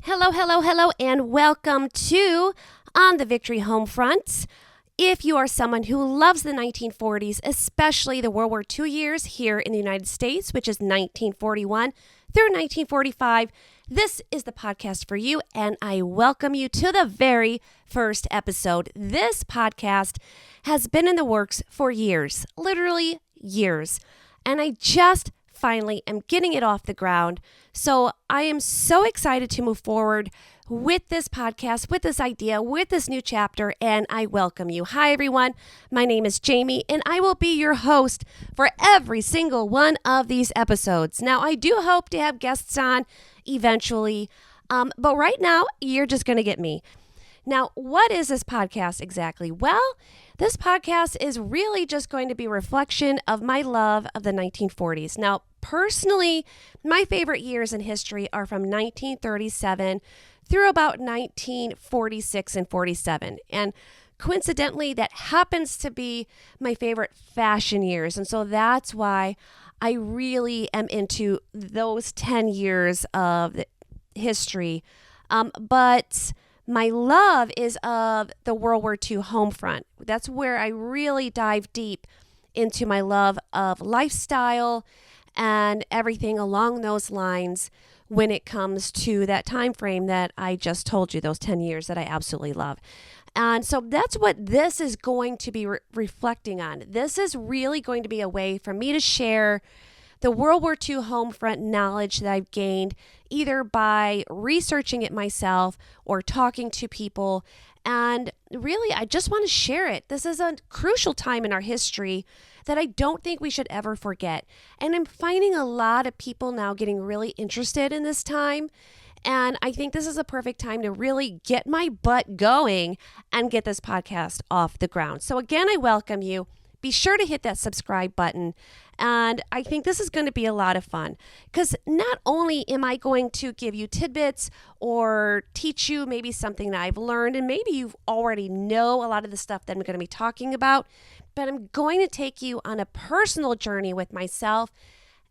Hello, hello, hello, and welcome to On the Victory Homefront. If you are someone who loves the 1940s, especially the World War II years here in the United States, which is 1941 through 1945, this is the podcast for you, and I welcome you to the very first episode. This podcast has been in the works for years, literally years, and I just finally am getting it off the ground. So I am so excited to move forward with this podcast, with this idea, with this new chapter, and I welcome you. Hi, everyone. My name is Jamie, and I will be your host for every single one of these episodes. Now, I do hope to have guests on eventually, but right now, you're just going to get me. Now, what is this podcast exactly? Well, this podcast is really just going to be a reflection of my love of the 1940s. Now, personally, my favorite years in history are from 1937 through about 1946 and 47. And coincidentally, that happens to be my favorite fashion years. And so that's why I really am into those 10 years of history. But my love is of the World War II home front. That's where I really dive deep into my love of lifestyle and everything along those lines when it comes to that time frame that I just told you, those 10 years that I absolutely love. And so that's what this is going to be reflecting on. This is really going to be a way for me to share the World War II home front knowledge that I've gained either by researching it myself or talking to people. And really, I just want to share it. This is a crucial time in our history that I don't think we should ever forget. And I'm finding a lot of people now getting really interested in this time. And I think this is a perfect time to really get my butt going and get this podcast off the ground. So again, I welcome you. Be sure to hit that subscribe button. And I think this is going to be a lot of fun because not only am I going to give you tidbits or teach you maybe something that I've learned, and maybe you already know a lot of the stuff that I'm going to be talking about, but I'm going to take you on a personal journey with myself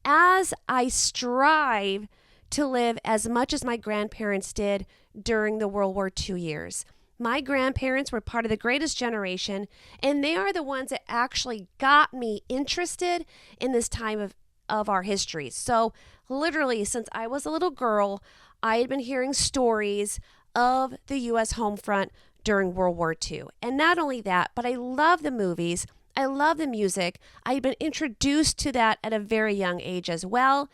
as I strive to live as much as my grandparents did during the World War II years. My grandparents were part of the greatest generation, and they are the ones that actually got me interested in this time of our history. So literally, since I was a little girl, I had been hearing stories of the U.S. home front during World War II. And not only that, but I love the movies. I love the music. I had been introduced to that at a very young age as well.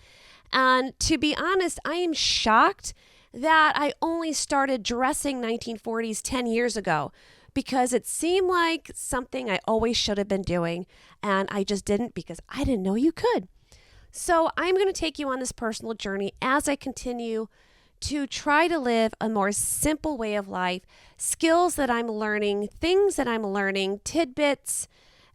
And to be honest, I am shocked that I only started dressing 1940s 10 years ago because it seemed like something I always should have been doing, and I just didn't because I didn't know you could. So I'm going to take you on this personal journey as I continue to try to live a more simple way of life, skills that I'm learning, things that I'm learning, tidbits,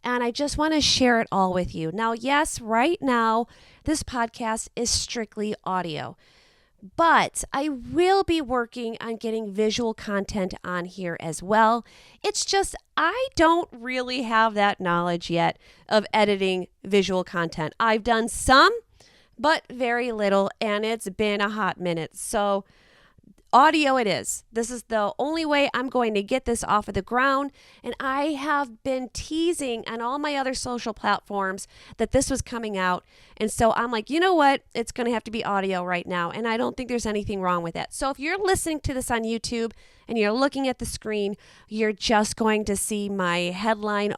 and I just want to share it all with you. Now, yes, right now, this podcast is strictly audio. But I will be working on getting visual content on here as well. It's just I don't really have that knowledge yet of editing visual content. I've done some, but very little, and it's been a hot minute. So audio it is. This is the only way I'm going to get this off of the ground. And I have been teasing on all my other social platforms that this was coming out. And so I'm like, you know what? It's going to have to be audio right now. And I don't think there's anything wrong with that. So if you're listening to this on YouTube and you're looking at the screen, you're just going to see my headline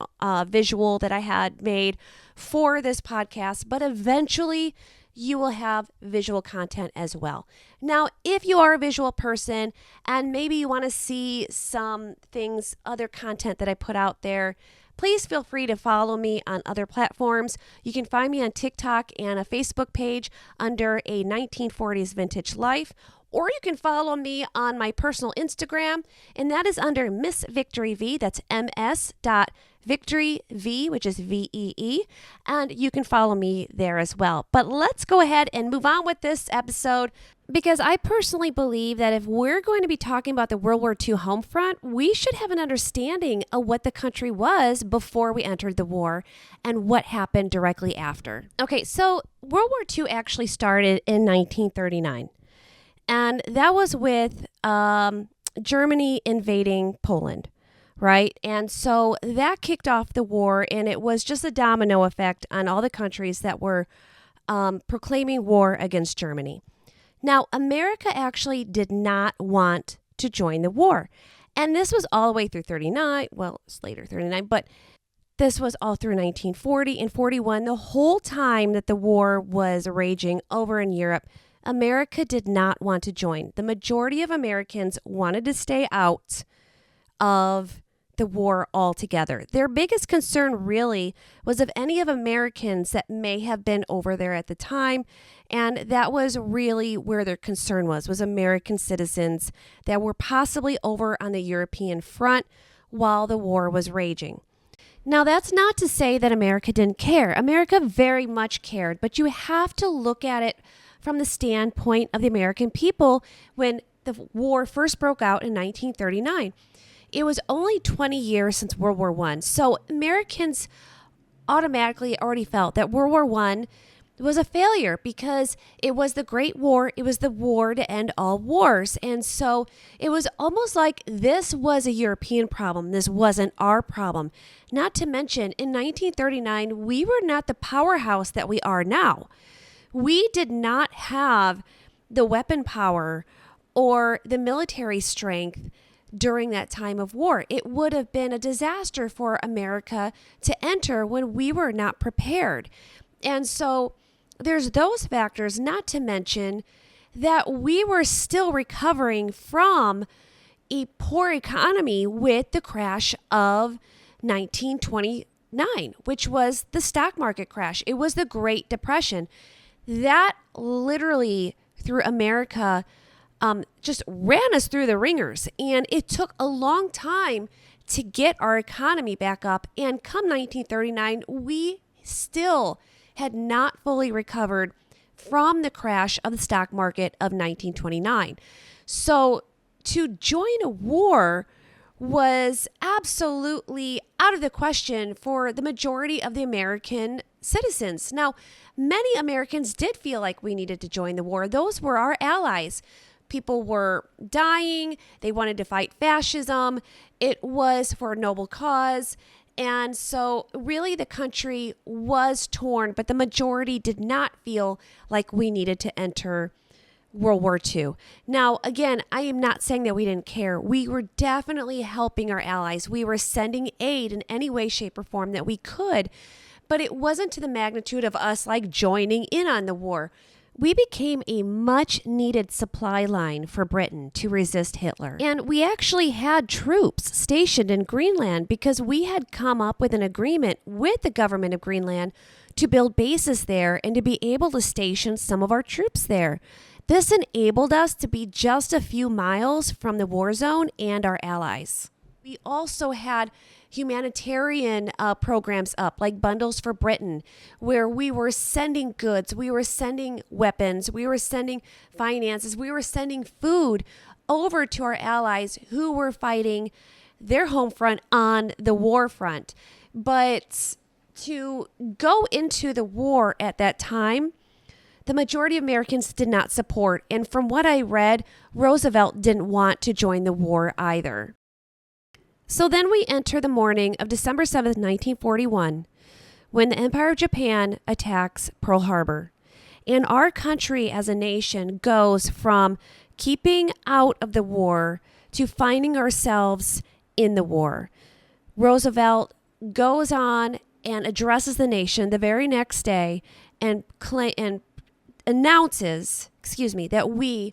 visual that I had made for this podcast. But eventually, you will have visual content as well. Now, if you are a visual person and maybe you want to see some things, other content that I put out there, please feel free to follow me on other platforms. You can find me on TikTok and a Facebook page under a 1940s vintage life, or you can follow me on my personal Instagram, and that is under Miss Victory V. That's ms.victory V, which is VEE, and you can follow me there as well. But let's go ahead and move on with this episode because I personally believe that if we're going to be talking about the World War II home front, we should have an understanding of what the country was before we entered the war and what happened directly after. Okay, so World War II actually started in 1939. And that was with Germany invading Poland, right? And so that kicked off the war, and it was just a domino effect on all the countries that were proclaiming war against Germany. Now, America actually did not want to join the war. And this was all the way through 39. Well, it's later 39, but this was all through 1940 and 41. The whole time that the war was raging over in Europe, America did not want to join. The majority of Americans wanted to stay out of the war altogether. Their biggest concern really was of any of Americans that may have been over there at the time, and that was really where their concern was American citizens that were possibly over on the European front while the war was raging. Now, that's not to say that America didn't care. America very much cared, but you have to look at it from the standpoint of the American people when the war first broke out in 1939. It was only 20 years since World War I. So Americans automatically already felt that World War I was a failure because it was the Great War. It was the war to end all wars. And so it was almost like this was a European problem. This wasn't our problem. Not to mention, in 1939, we were not the powerhouse that we are now. We did not have the weapon power or the military strength during that time of war. It would have been a disaster for America to enter when we were not prepared. And so there's those factors, not to mention that we were still recovering from a poor economy with the crash of 1929, which was the stock market crash. It was the Great Depression. That literally threw America just ran us through the ringers. And it took a long time to get our economy back up. And come 1939, we still had not fully recovered from the crash of the stock market of 1929. So to join a war was absolutely out of the question for the majority of the American citizens. Now, many Americans did feel like we needed to join the war. Those were our allies. People were dying. They wanted to fight fascism. It was for a noble cause. And so really the country was torn, but the majority did not feel like we needed to enter World War II. Now, again, I am not saying that we didn't care. We were definitely helping our allies. We were sending aid in any way, shape, or form that we could, but it wasn't to the magnitude of us like joining in on the war. We became a much needed supply line for Britain to resist Hitler. And we actually had troops stationed in Greenland because we had come up with an agreement with the government of Greenland to build bases there and to be able to station some of our troops there. This enabled us to be just a few miles from the war zone and our allies. We also had humanitarian programs up, like Bundles for Britain, where we were sending goods, we were sending weapons, we were sending finances, we were sending food over to our allies who were fighting their home front on the war front. But to go into the war at that time, the majority of Americans did not support. And from what I read, Roosevelt didn't want to join the war either. So then we enter the morning of December 7th, 1941, when the Empire of Japan attacks Pearl Harbor. And our country as a nation goes from keeping out of the war to finding ourselves in the war. Roosevelt goes on and addresses the nation the very next day and announces, that we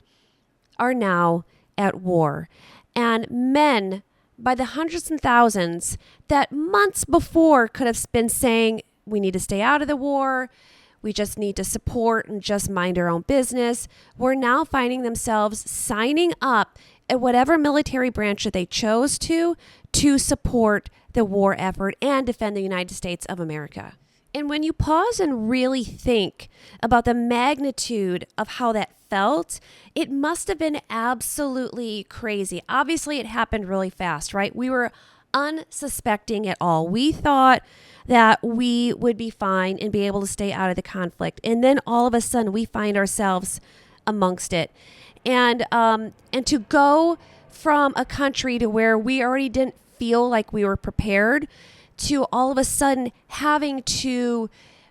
are now at war. And men by the hundreds and thousands that months before could have been saying, we need to stay out of the war, we just need to support and just mind our own business, were now finding themselves signing up at whatever military branch that they chose to support the war effort and defend the United States of America. And when you pause and really think about the magnitude of how that felt, it must have been absolutely crazy. Obviously, it happened really fast, right? We were unsuspecting at all. We thought that we would be fine and be able to stay out of the conflict. And then all of a sudden, we find ourselves amongst it. And to go from a country to where we already didn't feel like we were prepared to all of a sudden having to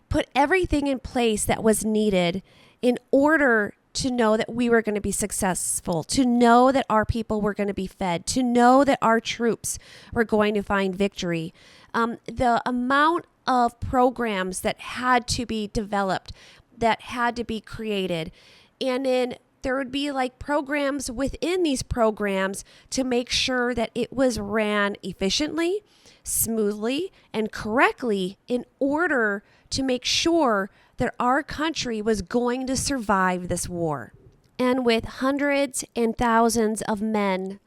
put everything in place that was needed in order to know that we were going to be successful, to know that our people were going to be fed, to know that our troops were going to find victory. The amount of programs that had to be developed, that had to be created, and then there would be like programs within these programs to make sure that it was ran efficiently, smoothly, and correctly in order to make sure that our country was going to survive this war. And with hundreds and thousands of men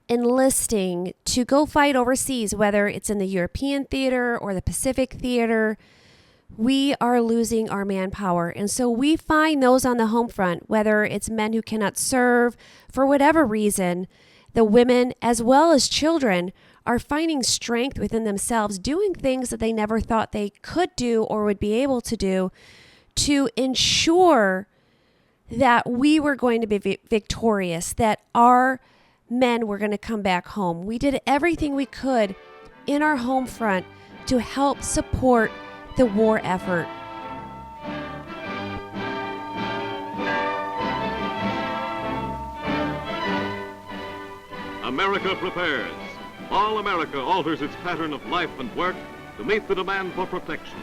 enlisting to go fight overseas, whether it's in the European theater or the Pacific theater, we are losing our manpower. And so we find those on the home front, whether it's men who cannot serve for whatever reason, the women as well as children are finding strength within themselves, doing things that they never thought they could do or would be able to do to ensure that we were going to be victorious, that our men were going to come back home. We did everything we could in our home front to help support the war effort. America prepares. All America alters its pattern of life and work to meet the demand for protection.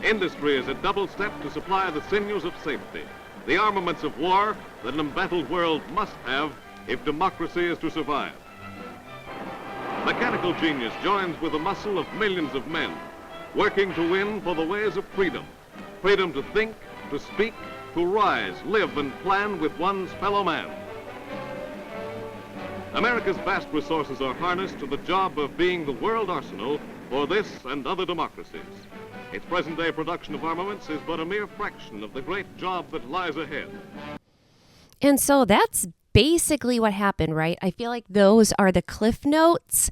Industry is a double step to supply the sinews of safety, the armaments of war that an embattled world must have if democracy is to survive. Mechanical genius joins with the muscle of millions of men, working to win for the ways of freedom. Freedom to think, to speak, to rise, live, and plan with one's fellow man. America's vast resources are harnessed to the job of being the world arsenal for this and other democracies. Its present-day production of armaments is but a mere fraction of the great job that lies ahead. And so that's basically what happened, right? I feel like those are the cliff notes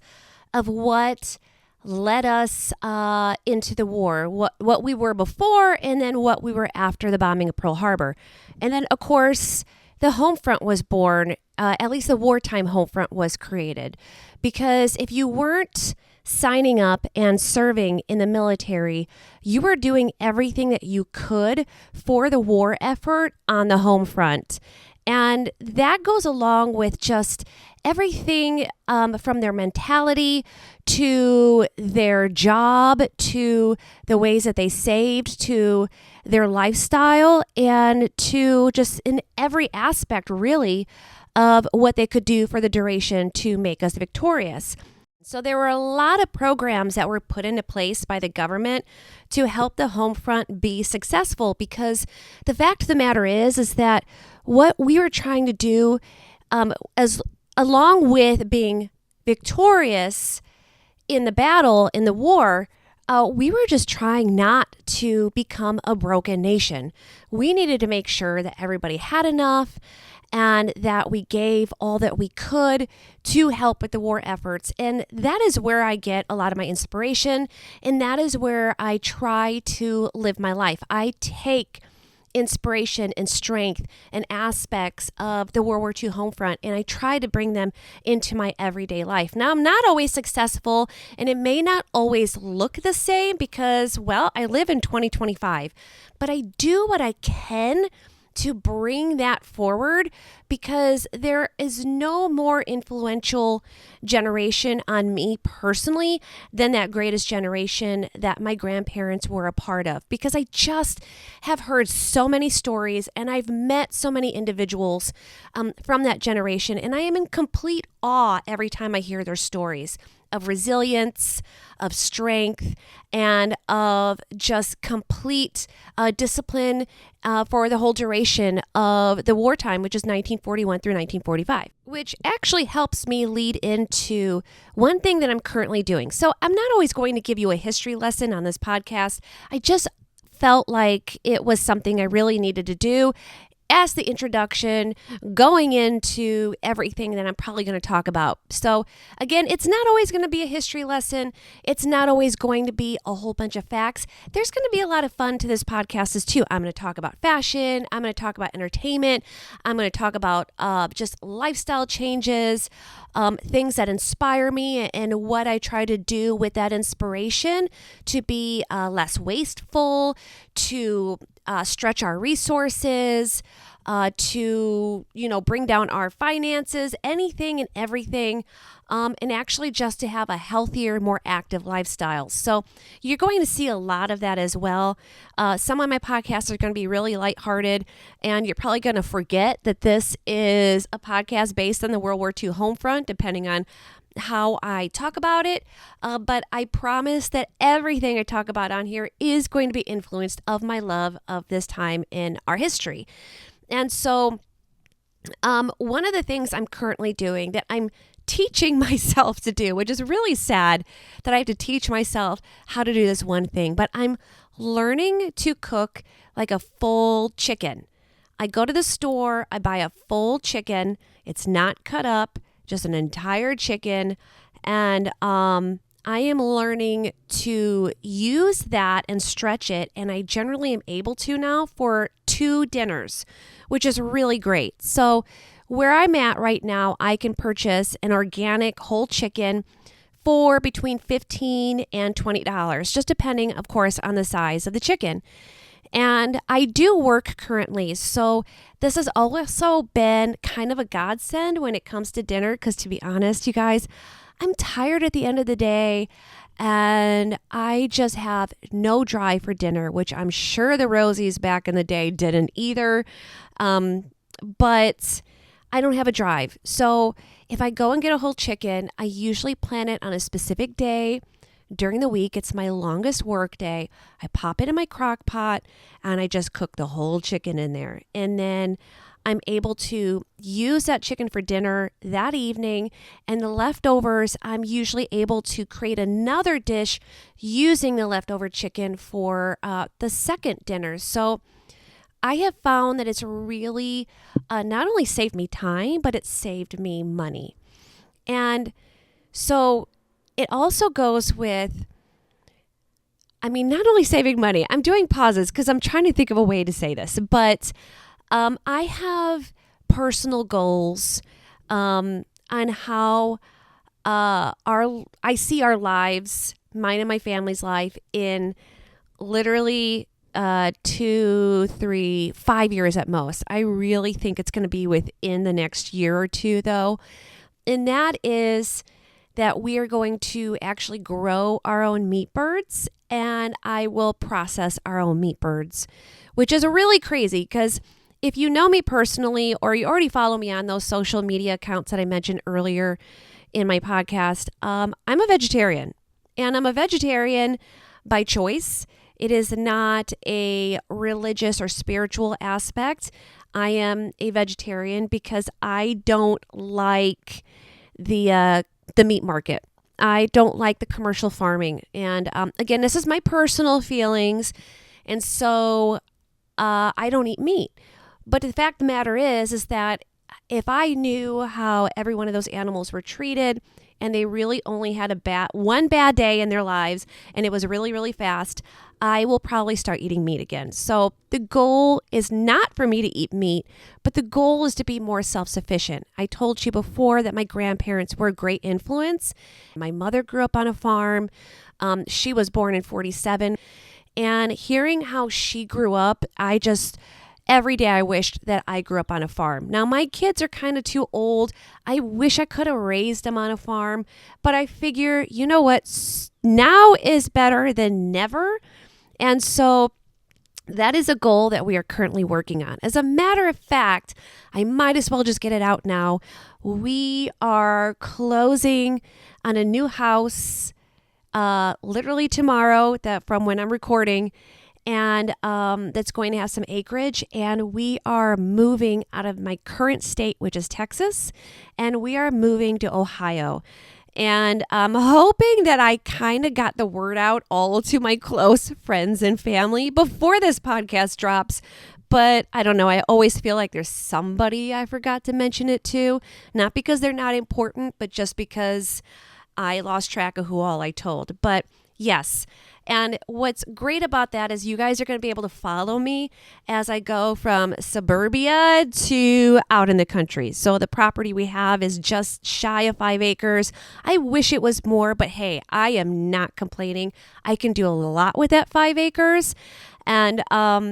of what led us into the war, what we were before and then what we were after the bombing of Pearl Harbor. And then, of course, the home front was born, at least the wartime home front was created. Because if you weren't signing up and serving in the military, you were doing everything that you could for the war effort on the home front. And that goes along with just everything from their mentality to their job, to the ways that they saved, to their lifestyle, and to just in every aspect, really, of what they could do for the duration to make us victorious. So there were a lot of programs that were put into place by the government to help the home front be successful, because the fact of the matter is that what we were trying to do, along with being victorious in the battle, in the war, we were just trying not to become a broken nation. We needed to make sure that everybody had enough and that we gave all that we could to help with the war efforts. And that is where I get a lot of my inspiration, and that is where I try to live my life. I take inspiration and strength and aspects of the World War II home front, and I try to bring them into my everyday life. Now, I'm not always successful, and it may not always look the same because, well, I live in 2025, but I do what I can to bring that forward, because there is no more influential generation on me personally than that greatest generation that my grandparents were a part of, because I just have heard so many stories and I've met so many individuals from that generation, and I am in complete awe every time I hear their stories of resilience, of strength, and of just complete discipline for the whole duration of the wartime, which is 1941 through 1945, which actually helps me lead into one thing that I'm currently doing. So I'm not always going to give you a history lesson on this podcast. I just felt like it was something I really needed to do as the introduction going into everything that I'm probably going to talk about. So again, it's not always going to be a history lesson. It's not always going to be a whole bunch of facts. There's going to be a lot of fun to this podcast as too. I'm going to talk about fashion. I'm going to talk about entertainment. I'm going to talk about just lifestyle changes, things that inspire me and what I try to do with that inspiration to be less wasteful, to stretch our resources, to, bring down our finances, anything and everything, and actually just to have a healthier, more active lifestyle. So you're going to see a lot of that as well. Some of my podcasts are going to be really lighthearted, and you're probably going to forget that this is a podcast based on the World War II home front, depending on how I talk about it, but I promise that everything I talk about on here is going to be influenced of my love of this time in our history. And so one of the things I'm currently doing that I'm teaching myself to do, which is really sad that I have to teach myself how to do this one thing, but I'm learning to cook like a full chicken. I go to the store, I buy a full chicken. It's not cut up, just an entire chicken. And I am learning to use that and stretch it. And I generally am able to now for 2 dinners, which is really great. So where I'm at right now, I can purchase an organic whole chicken for between $15 and $20, just depending, of course, on the size of the chicken. And I do work currently, so this has also been kind of a godsend when it comes to dinner, because to be honest, you guys, I'm tired at the end of the day, and I just have no drive for dinner, which I'm sure the Rosies back in the day didn't either, but I don't have a drive. So if I go and get a whole chicken, I usually plan it on a specific day. During the week, it's my longest work day. I pop it in my crock pot and I just cook the whole chicken in there. And then I'm able to use that chicken for dinner that evening, and the leftovers, I'm usually able to create another dish using the leftover chicken for the second dinner. So I have found that it's really not only saved me time, but it saved me money. And so it also goes with, not only saving money, I'm doing pauses because I'm trying to think of a way to say this, but I have personal goals on how I see our lives, mine and my family's life, in literally 2, 3, 5 years at most. I really think it's going to be within the next year or two, though. And that is that we are going to actually grow our own meat birds, and I will process our own meat birds, which is really crazy because if you know me personally, or you already follow me on those social media accounts that I mentioned earlier in my podcast, I'm a vegetarian, and I'm a vegetarian by choice. It is not a religious or spiritual aspect. I am a vegetarian because I don't like the meat market. I don't like the commercial farming. And again, this is my personal feelings. And so I don't eat meat. But the fact of the matter is that if I knew how every one of those animals were treated, and they really only had one bad day in their lives, and it was really, really fast, I will probably start eating meat again. So the goal is not for me to eat meat, but the goal is to be more self-sufficient. I told you before that my grandparents were a great influence. My mother grew up on a farm. She was born in 1947. And hearing how she grew up, every day I wished that I grew up on a farm. Now, my kids are kind of too old. I wish I could have raised them on a farm, but I figure, you know what? Now is better than never. And so that is a goal that we are currently working on. As a matter of fact, I might as well just get it out now. We are closing on a new house literally tomorrow, from when I'm recording, and that's going to have some acreage, and we are moving out of my current state, which is Texas, and we are moving to Ohio. And I'm hoping that I kind of got the word out all to my close friends and family before this podcast drops. but I don't know. I always feel like there's somebody I forgot to mention it to, not because they're not important, but just because I lost track of who all I told. But yes. And what's great about that is you guys are going to be able to follow me as I go from suburbia to out in the country. So the property we have is just shy of 5 acres. I wish it was more, but hey, I am not complaining. I can do a lot with that 5 acres. And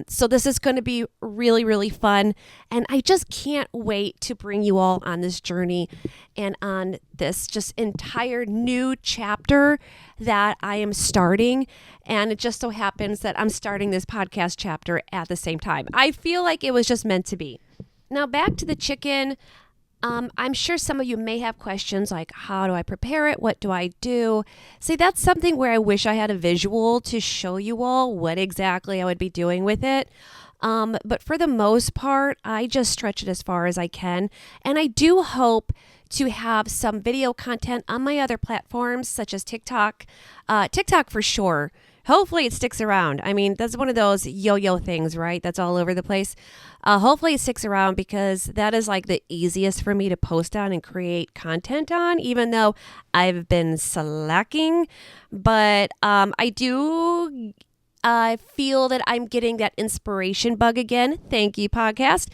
so this is going to be really, really fun. And I just can't wait to bring you all on this journey and on this just entire new chapter that I am starting. And it just so happens that I'm starting this podcast chapter at the same time. I feel like it was just meant to be. Now back to the chicken. I'm sure some of you may have questions like, how do I prepare it? What do I do? See, that's something where I wish I had a visual to show you all what exactly I would be doing with it. But for the most part, I just stretch it as far as I can. And I do hope to have some video content on my other platforms, such as TikTok. TikTok for sure. Hopefully it sticks around. I mean, that's one of those yo-yo things, right? That's all over the place. Hopefully it sticks around because that is like the easiest for me to post on and create content on, even though I've been slacking. But I do feel that I'm getting that inspiration bug again. Thank you, podcast.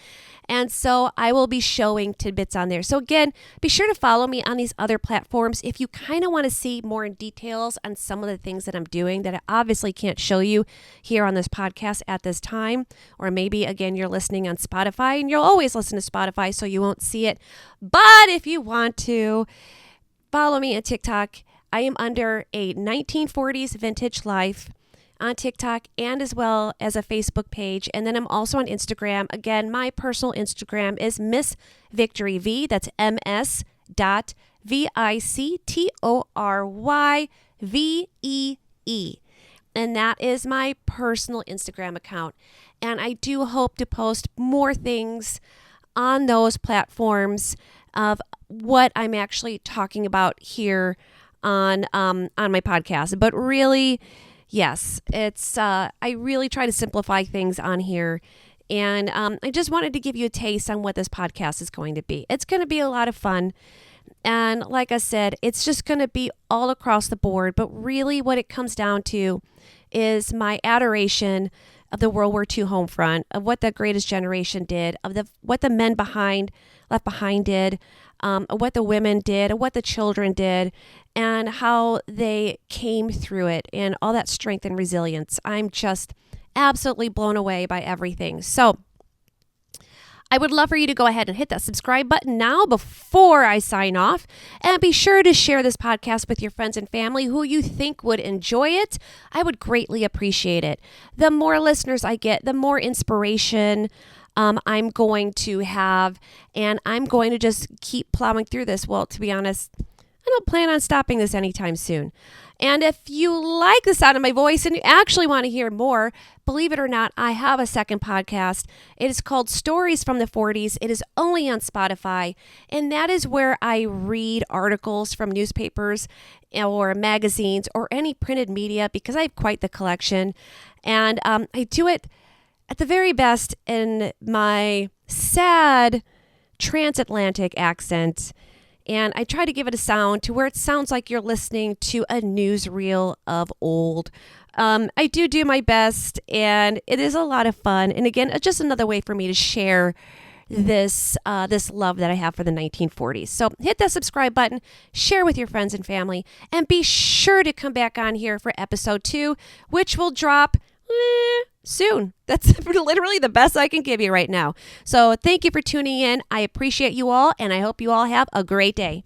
And so I will be showing tidbits on there. So again, be sure to follow me on these other platforms if you kind of want to see more in details on some of the things that I'm doing that I obviously can't show you here on this podcast at this time. Or maybe, again, you're listening on Spotify and you'll always listen to Spotify so you won't see it. But if you want to, follow me on TikTok. I am under a 1940s vintage life on TikTok and as well as a Facebook page. And then I'm also on Instagram. Again, my personal Instagram is Miss Victory V. That's MS.VICTORYVEE. And that is my personal Instagram account. And I do hope to post more things on those platforms of what I'm actually talking about here on my podcast. But really, yes, it's I really try to simplify things on here. And I just wanted to give you a taste on what this podcast is going to be. It's going to be a lot of fun. And like I said, it's just going to be all across the board. But really what it comes down to is my adoration of the World War II home front, of what the greatest generation did, of what the men left behind did, what the women did, what the children did, and how they came through it, and all that strength and resilience. I'm just absolutely blown away by everything. So I would love for you to go ahead and hit that subscribe button now before I sign off. And be sure to share this podcast with your friends and family who you think would enjoy it. I would greatly appreciate it. The more listeners I get, the more inspiration I'm going to have. And I'm going to just keep plowing through this. Well, to be honest, I don't plan on stopping this anytime soon. And if you like the sound of my voice and you actually want to hear more, believe it or not, I have a second podcast. It is called Stories from the 40s. It is only on Spotify. And that is where I read articles from newspapers or magazines or any printed media because I have quite the collection. And I do it at the very best in my sad transatlantic accent. And I try to give it a sound to where it sounds like you're listening to a newsreel of old. I do my best, and it is a lot of fun. And again, it's just another way for me to share this love that I have for the 1940s. So hit that subscribe button, share with your friends and family, and be sure to come back on here for episode 2, which will drop soon. That's literally the best I can give you right now. So thank you for tuning in. I appreciate you all, and I hope you all have a great day.